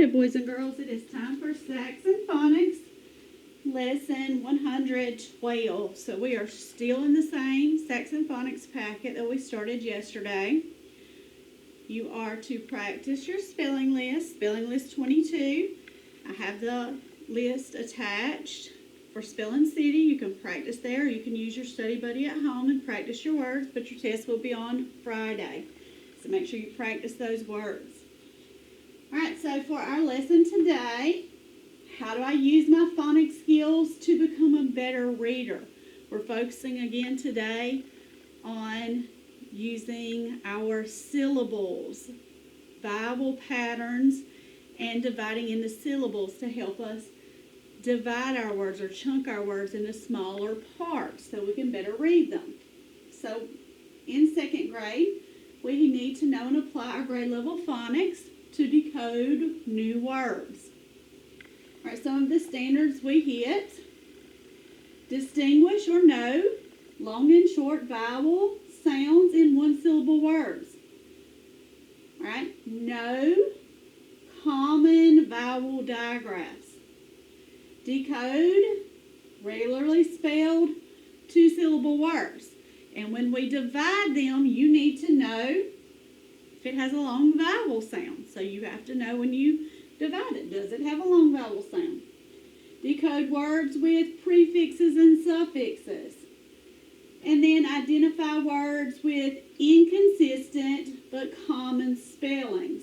Okay, boys and girls, it is time for Saxon Phonics lesson 112. So we are still in the same Saxon Phonics packet that we started yesterday. You are to practice your spelling list 22. I have the list attached for Spelling City. You can practice there, or you can use your study buddy at home and practice your words, but your test will be on Friday. So make sure you practice those words. Alright, so for our lesson today, how do I use my phonics skills to become a better reader? We're focusing again today on using our syllables, vowel patterns, and dividing into syllables to help us divide our words or chunk our words into smaller parts so we can better read them. So in second grade, we need to know and apply our grade level phonics to decode new words. All right, some of the standards we hit: distinguish or know long and short vowel sounds in one-syllable words. All right, know common vowel digraphs. Decode regularly spelled two-syllable words. And when we divide them, you need to know if it has a long vowel sound. So you have to know when you divide it, does it have a long vowel sound? Decode words with prefixes and suffixes. And then identify words with inconsistent but common spellings.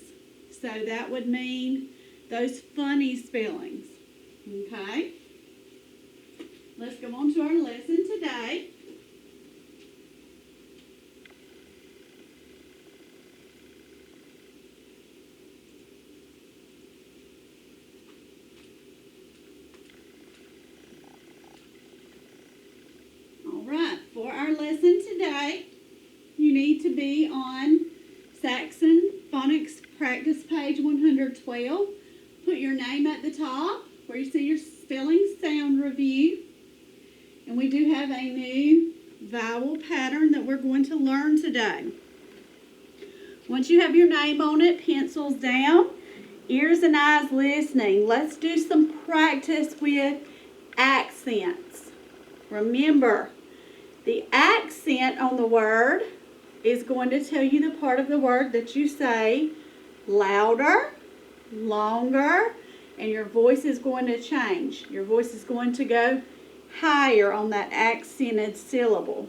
So that would mean those funny spellings. Okay? Let's go on to our lesson today. For our lesson today, you need to be on Saxon Phonics Practice page 112. Put your name at the top where you see your spelling sound review. And we do have a new vowel pattern that we're going to learn today. Once you have your name on it, pencils down, ears and eyes listening. Let's do some practice with accents. Remember, the accent on the word is going to tell you the part of the word that you say louder, longer, and your voice is going to change. Your voice is going to go higher on that accented syllable.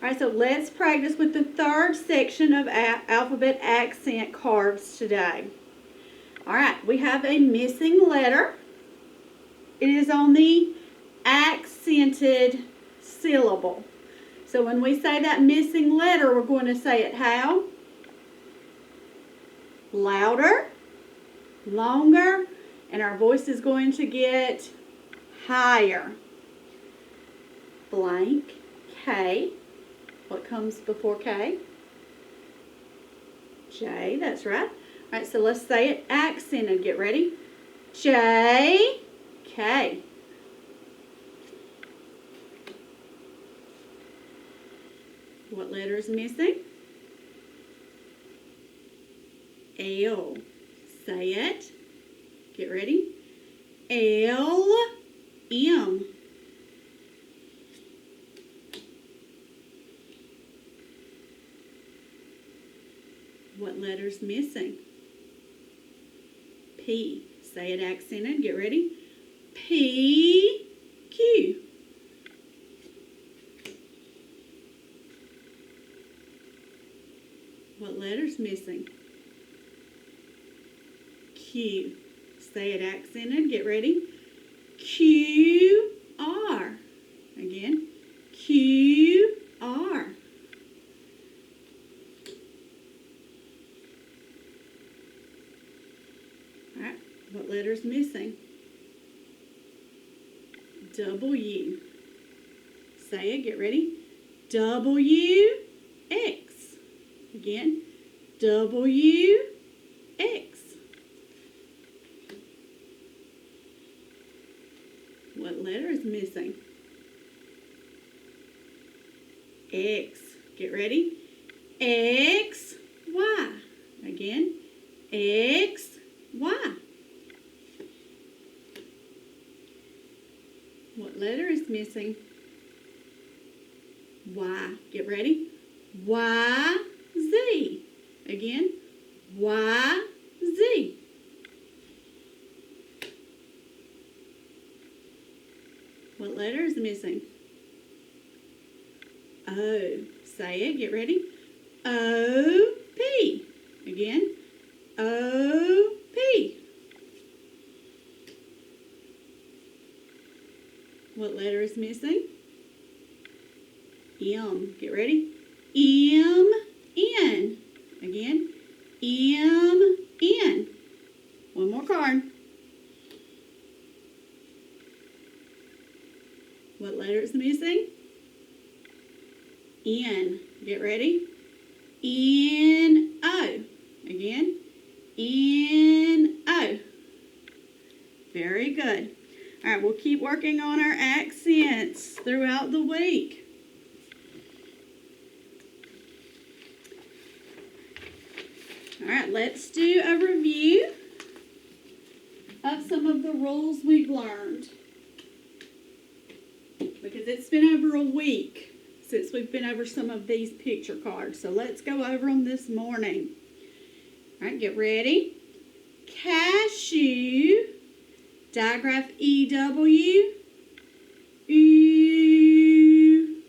All right, so let's practice with the third section of alphabet accent cards today. All right, we have a missing letter. It is on the accented syllable. So when we say that missing letter, we're going to say it how? Louder, longer, and our voice is going to get higher. Blank, K. What comes before K? J, that's right. All right, so let's say it accented. Get ready. J, K. What letter is missing? L. Say it. Get ready. L, M. What letter's missing? P. Say it accented. Get ready. P, Q. What letter's missing? Q. Say it accented. Get ready. Q, R. Again. Q, R. All right. What letter's missing? W. Say it. Get ready. W, X. Again, W, X. What letter is missing? X. Get ready. X, Y. Again, X, Y. What letter is missing? Y. Get ready. Y, Z. Again. Y, Z. What letter is missing? O. Say it. Get ready. O, P. Again. O, P. What letter is missing? M. Get ready. M, N. Again. M, N. One more card. What letter is missing? N. Get ready. N, O. Again. N, O. Very good. All right, we'll keep working on our accents throughout the week. All right, let's do a review of some of the rules we've learned, because it's been over a week since we've been over some of these picture cards. So let's go over them this morning. All right, get ready. Cashew, digraph EW, ooh.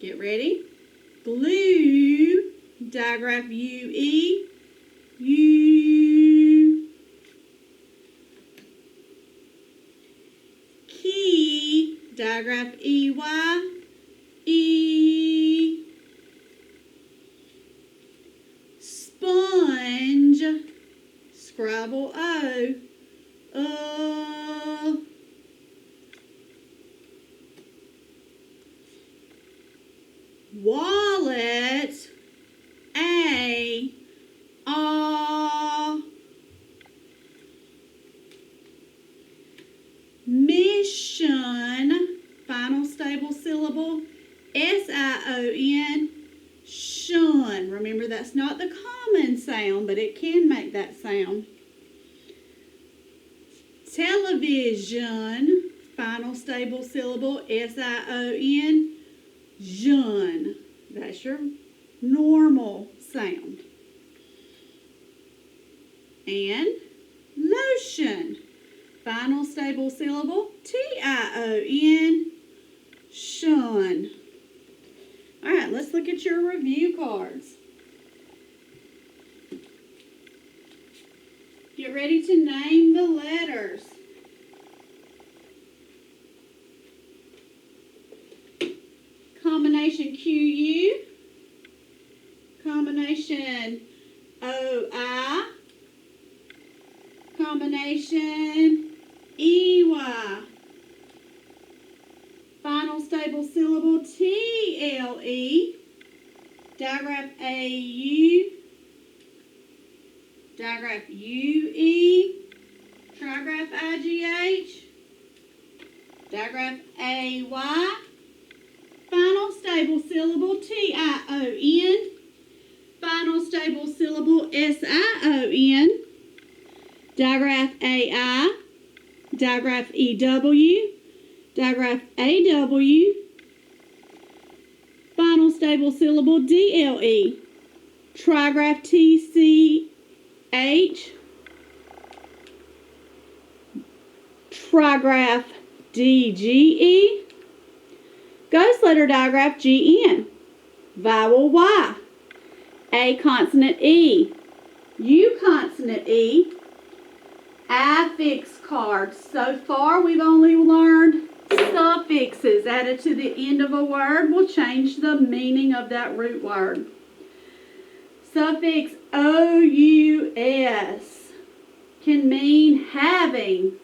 Get ready. Glue, digraph UE, U. Key, digraph EY, E. Sponge, Scrabble O, Wallet, A, Mission, final stable syllable, S-I-O-N, shun. Remember, that's not the common sound, but it can make that sound. Television, final stable syllable, S-I-O-N, jun. That's your normal sound. And lotion, final stable syllable, T-I-O-N, shun. All right, let's look at your review cards. Get ready to name the letters. Combination QU, combination OI, combination EY, final stable syllable TLE, digraph AU, digraph UE, trigraph IGH, digraph AY, final stable syllable T-I-O-N, final stable syllable S-I-O-N, digraph A-I, digraph E-W, digraph A-W, final stable syllable D-L-E, trigraph T-C-H, trigraph D-G-E, ghost letter digraph G-N, vowel Y, A consonant E, U consonant E, affix cards. So far we've only learned suffixes added to the end of a word will change the meaning of that root word. Suffix O-U-S can mean having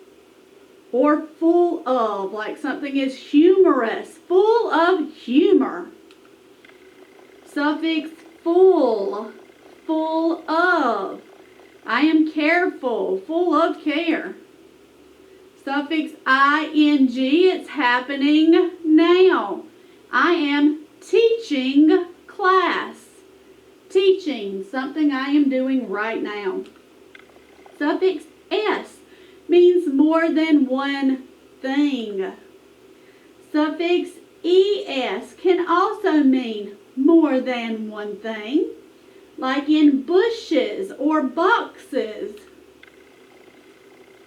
or full of, like something is humorous, full of humor. Suffix full, full of. I am careful, full of care. Suffix ing, it's happening now. I am teaching class. Teaching, something I am doing right now. Suffix s, means more than one thing. Suffix es can also mean more than one thing, like in bushes or boxes.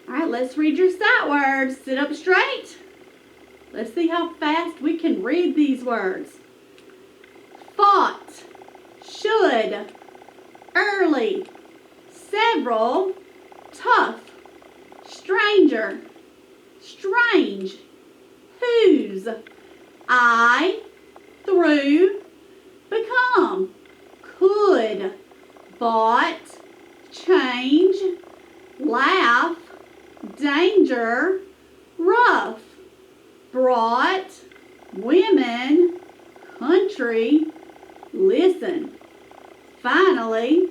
All right, let's read your sight words. Sit up straight. Let's see how fast we can read these words. Fought, should, early, several, tough, stranger, strange, whose, I, through, become, could, bought, change, laugh, danger, rough, brought, women, country, listen, finally,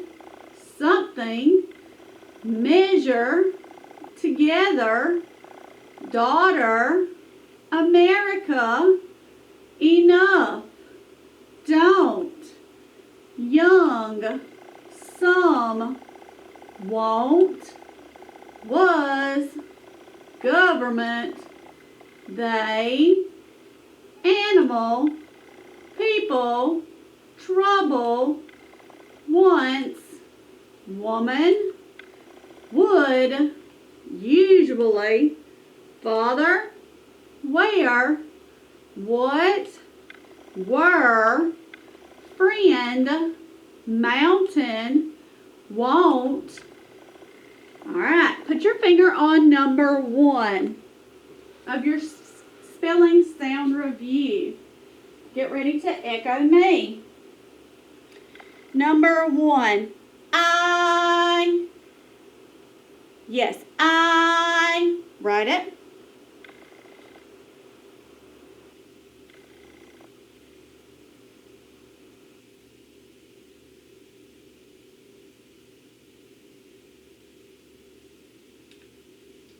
something, measure, together, daughter, America, enough, don't, young, some, won't, was, government, they, animal, people, trouble, once, woman, would, usually, father, where, what, were, friend, mountain, won't. All right, put your finger on number 1 of your spelling sound review. Get ready to echo me. Number 1, I. Yes, I. Write it.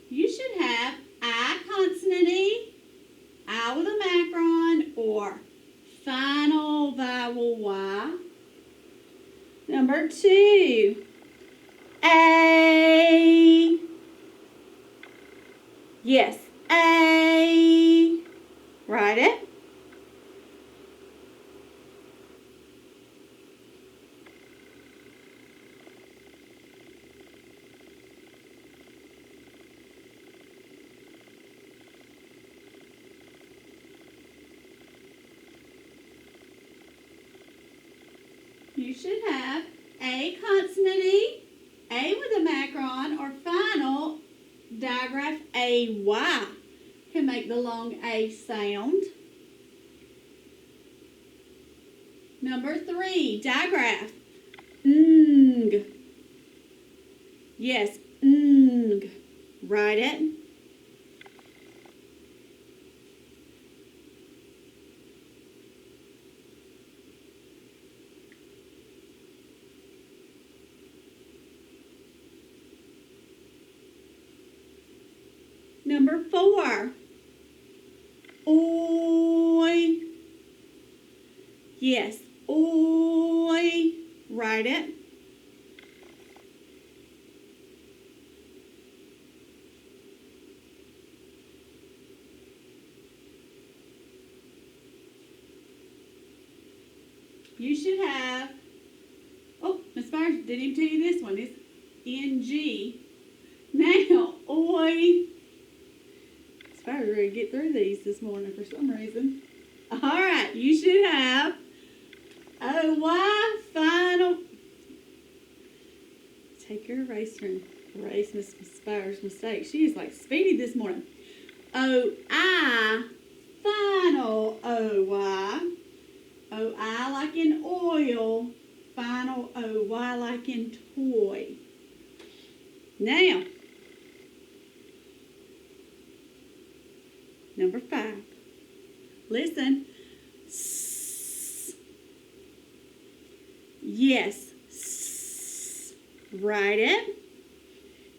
You should have I consonant E, I with a macron, or final vowel Y. Number 2, A. Yes, A. Write it. You should have A consonant E, A with a macron, or final digraph AY can make the long A sound. Number 3, digraph ng. Yes, ng. Write it. Number 4, oi. Yes, oi. Write it. You should have, oh, Miss Myers didn't even tell you this one. It's NG. Now, oi. Miss Myers ready to get through these this morning for some reason. All right, you should have OY final. Take your eraser and erase Miss Myers' mistake. She is like speedy this morning. OI final OY. OI like in oil, final OY like in toy. Now, number 5. Listen. S. Yes. S. Write it.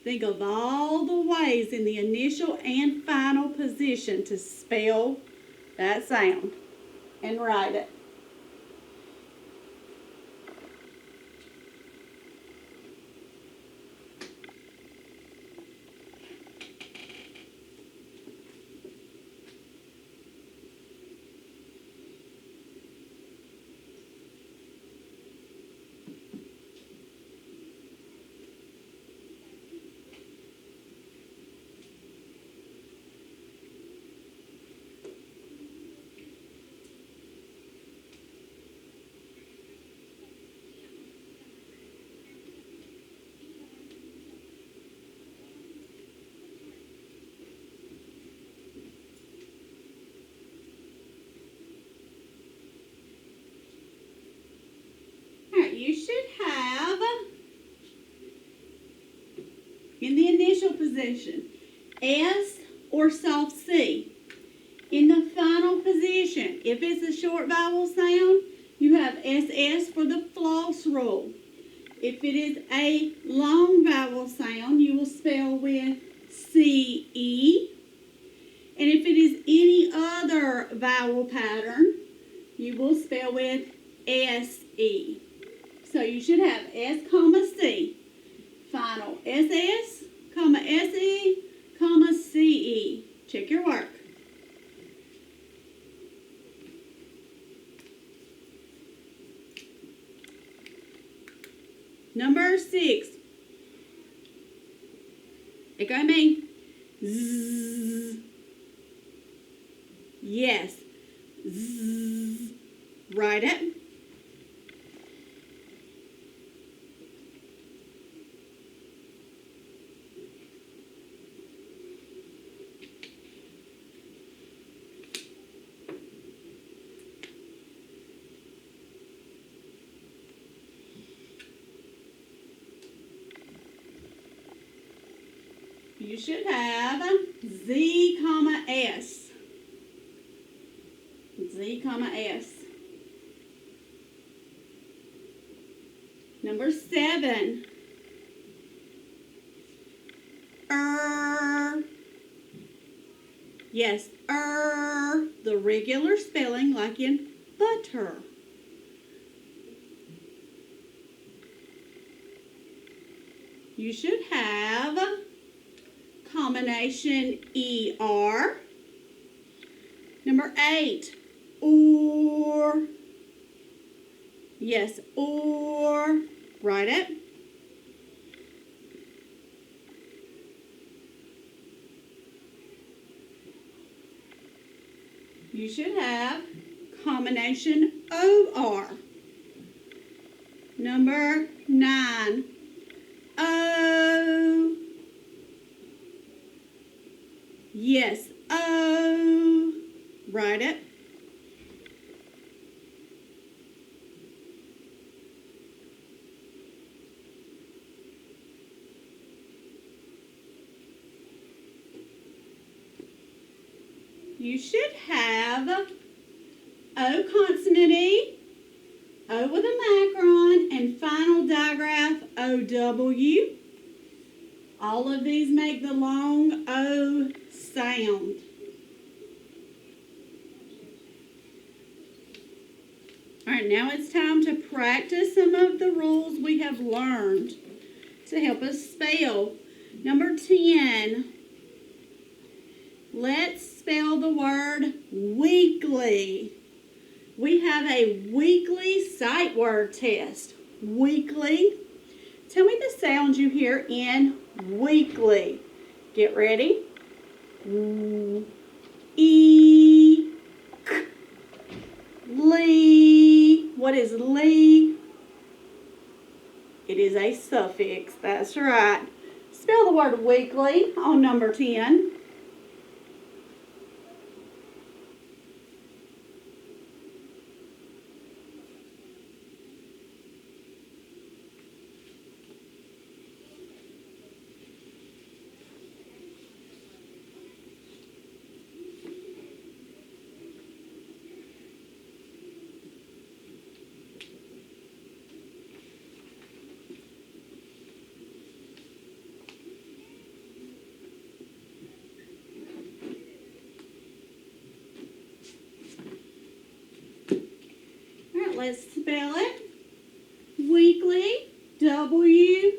Think of all the ways in the initial and final position to spell that sound and write it. you should have in the initial position S or soft C. In the final position, if it's a short vowel sound, you have SS for the floss rule. If it is a long vowel sound, you will spell with CE. And if it is any other vowel pattern, you will spell with SE. So you should have S, comma, C. Final SS, comma, SE, comma, CE. Check your work. Number 6. Echo me. Zzz. Yes. Zzz. Write it. You should have Z, comma, S. Z, comma, S. Number 7. Yes, the regular spelling like in butter. You should have combination ER. Number 8, or. Yes, or. Write it. You should have combination OR. Number 9, O. Yes, O. Write it. You should have O consonant E, O with a macron, and final digraph OW. All of these make the long O sound. All right, now it's time to practice some of the rules we have learned to help us spell. Number 10, let's spell the word weekly. We have a weekly sight word test. Weekly. Tell me the sounds you hear in weekly. Get ready. E, k, lee. What is lee? It is a suffix. That's right. Spell the word weekly on number 10. Let's spell it. Weekly, W-E-E-K-L-Y,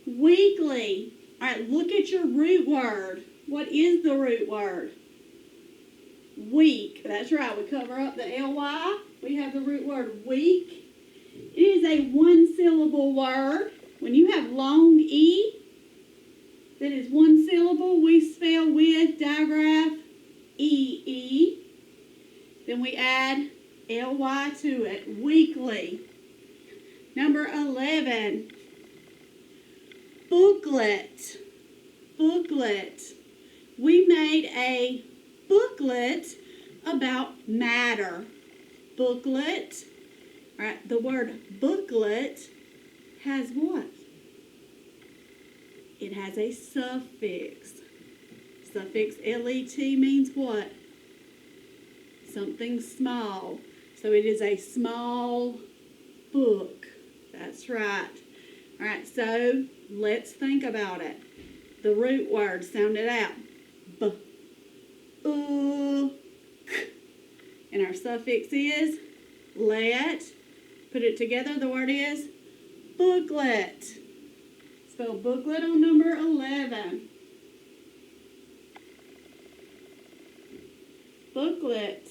weekly. All right, look at your root word. What is the root word? Week. That's right, we cover up the L-Y. We have the root word week. It is a one-syllable word. When you have long E, that is one syllable, we spell with digraph E-E. Then we add L-Y to it, weekly. Number 11, booklet. Booklet. We made a booklet about matter. booklet. All right, the word booklet has what? It has a suffix. Suffix let means what? Something small. So it is a small book. That's right. All right, so let's think about it. The root word, sound it out. B, k. And our suffix is let. Put it together, the word is booklet. Spell booklet on number 11. Booklet.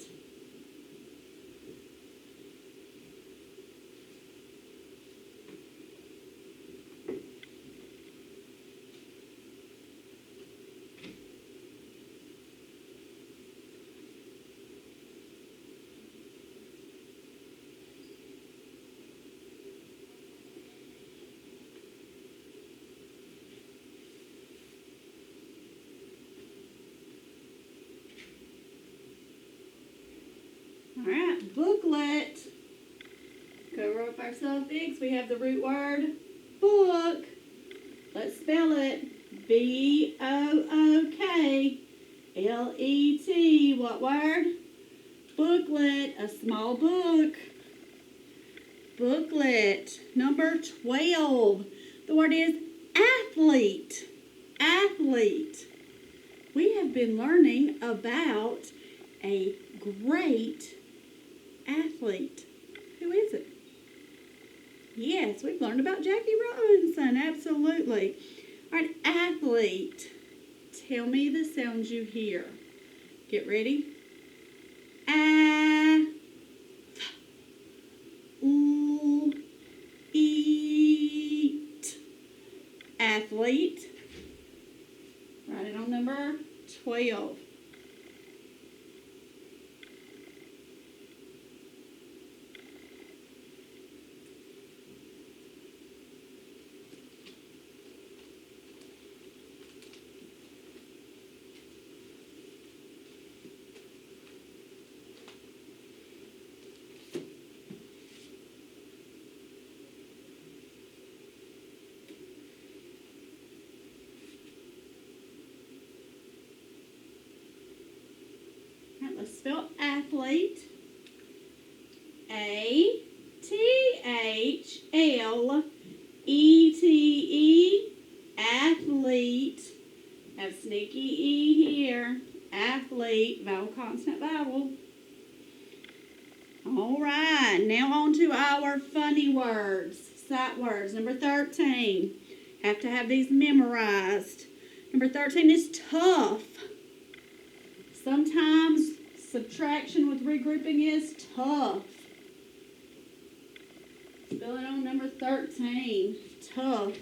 All right, booklet. Cover up our suffix. We have the root word book. Let's spell it. B-O-O-K-L-E-T. What word? Booklet. A small book. Booklet. Number 12. The word is athlete. Athlete. We have been learning about a great athlete. Who is it? Yes, we've learned about Jackie Robinson. Absolutely. All right, athlete. Tell me the sounds you hear. Get ready. A, u, eat. Athlete. Write it on number 12. Let's spell athlete. A-T-H-L-E-T-E. Athlete. Have sneaky E here. Athlete. Vowel, consonant, vowel. All right. Now on to our funny words. Sight words. Number 13. Have to have these memorized. Number 13 is tough. Sometimes subtraction with regrouping is tough. Spell it on number 13. Tough.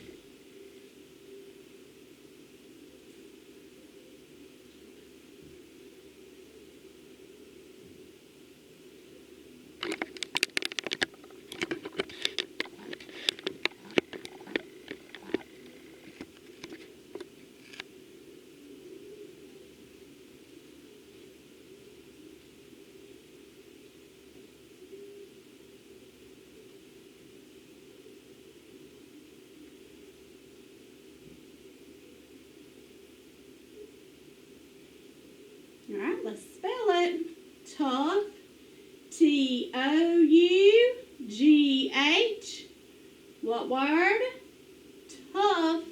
All right, let's spell it. Tough. T-O-U-G-H. What word? Tough.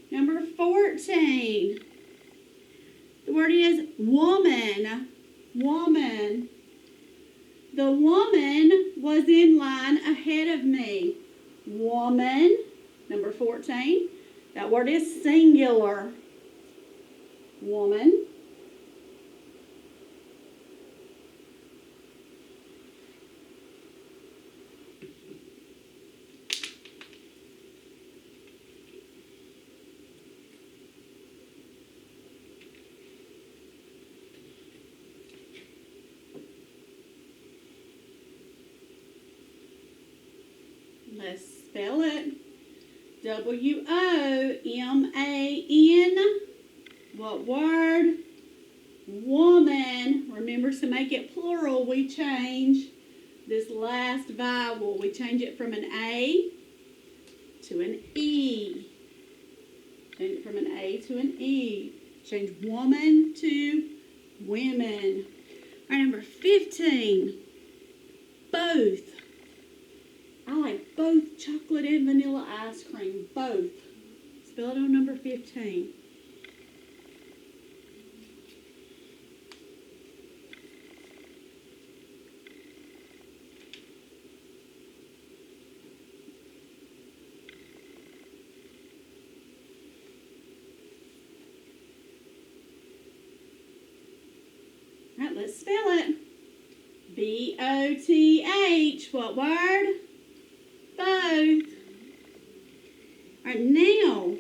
Number 14. The word is woman. Woman. The woman was in line ahead of me. Woman. Number 14. That word is singular. Woman. Let's spell it. W-O-M-A-N. What word? Woman. Remember, to make it plural, we change this last vowel. We change it from an A to an E. Change it from an A to an E. Change woman to women. All right, number 15. Both. I like both chocolate and vanilla ice cream. Both. Spell it on number 15. All right, let's spell it. B-O-T-H. What word? Both. All right, now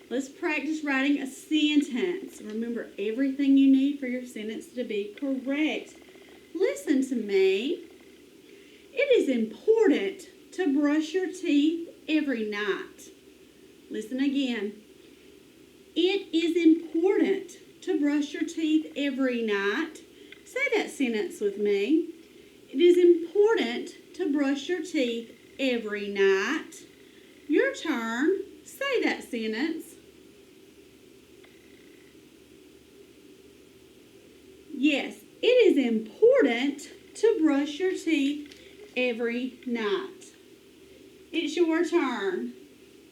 let's practice writing a sentence. Remember everything you need for your sentence to be correct. Listen to me. It is important to brush your teeth every night. Listen again. It is important to brush your teeth every night. Say that sentence with me. It is important to brush your teeth every night. Your turn. Say that sentence. Yes, it is important to brush your teeth every night. It's your turn.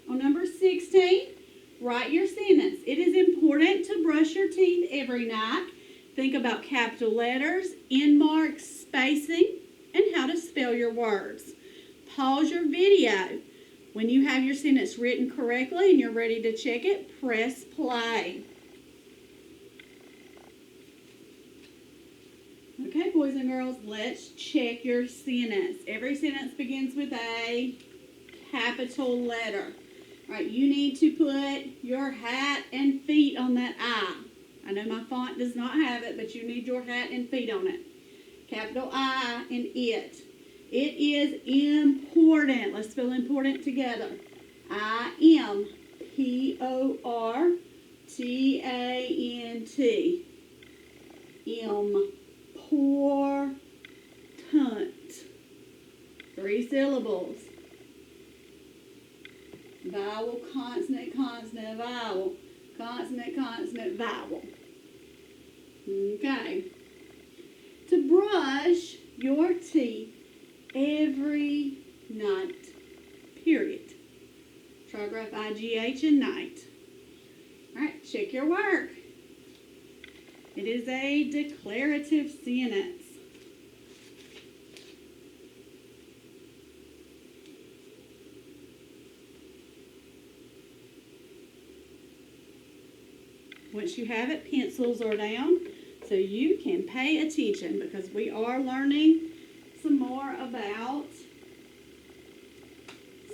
On number 16, write your sentence. It is important to brush your teeth every night. Think about capital letters, end marks, spacing, and how to spell your words. Pause your video. When you have your sentence written correctly and you're ready to check it, press play. Okay, boys and girls, let's check your sentence. Every sentence begins with a capital letter. All right, you need to put your hat and feet on that I. I know my font does not have it, but you need your hat and feet on it. Capital I and it. It is important. Let's spell important together. I-M. P-O-R-T-A-N-T. Important. 3 syllables. Vowel, consonant, consonant, vowel. Consonant, consonant, vowel. Okay. To brush your teeth every night. Period. Trigraph I-G-H and night. All right, check your work. It is a declarative sentence. Once you have it, pencils are down so you can pay attention because we are learning some more about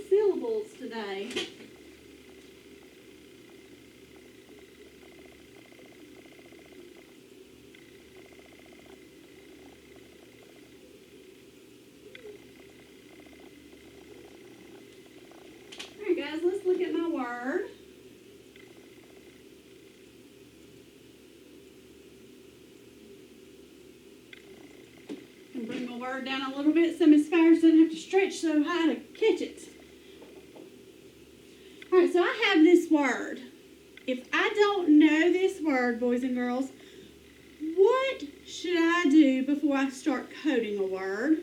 syllables today. All right, guys, let's look at my word. Bring my word down a little bit so Miss Fires doesn't have to stretch so high to catch it. All right, so I have this word. If I don't know this word, boys and girls, what should I do before I start coding a word?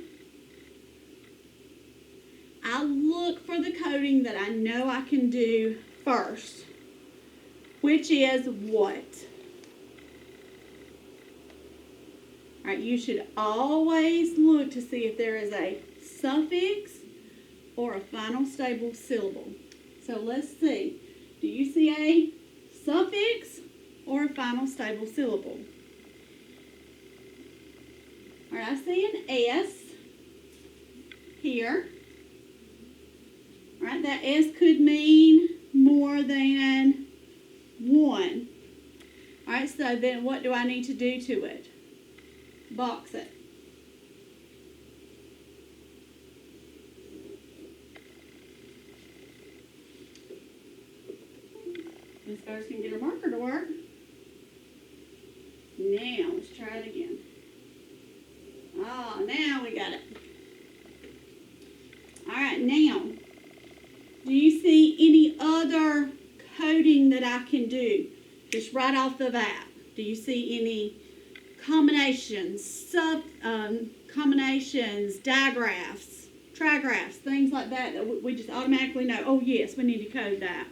I look for the coding that I know I can do first, which is what? All right, you should always look to see if there is a suffix or a final stable syllable. So let's see. Do you see a suffix or a final stable syllable? All right, I see an S here. All right, that S could mean more than one. All right, so then what do I need to do to it? Box it. Miss Fires can get her marker to work. Now, let's try it again. Ah, now we got it. All right, now, do you see any other coding that I can do just right off the bat? Do you see any combinations, combinations, digraphs, trigraphs, things like that that we just automatically know, oh yes, we need to code that?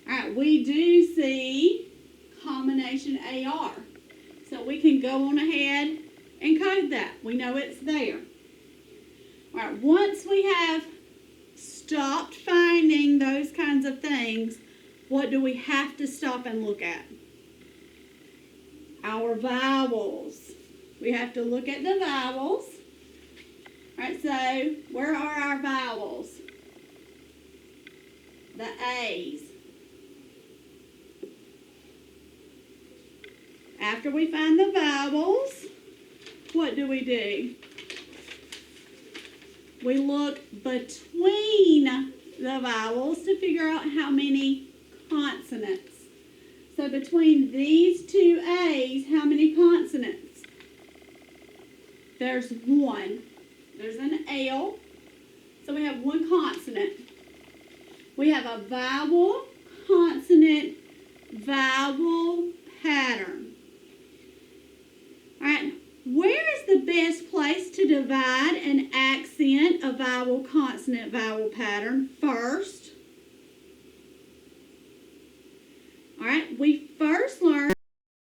All right, we do see combination AR. So we can go on ahead and code that. We know it's there. All right, once we have stopped finding those kinds of things, what do we have to stop and look at? Our vowels. We have to look at the vowels. All right, so where are our vowels? The A's. After we find the vowels, what do? We look between the vowels to figure out how many consonants. So between these two A's, how many consonants? There's one. There's an L. So we have one consonant. We have a vowel, consonant, vowel pattern. All right, where is the best place to divide and accent a vowel, consonant, vowel pattern? First. All right, we first learn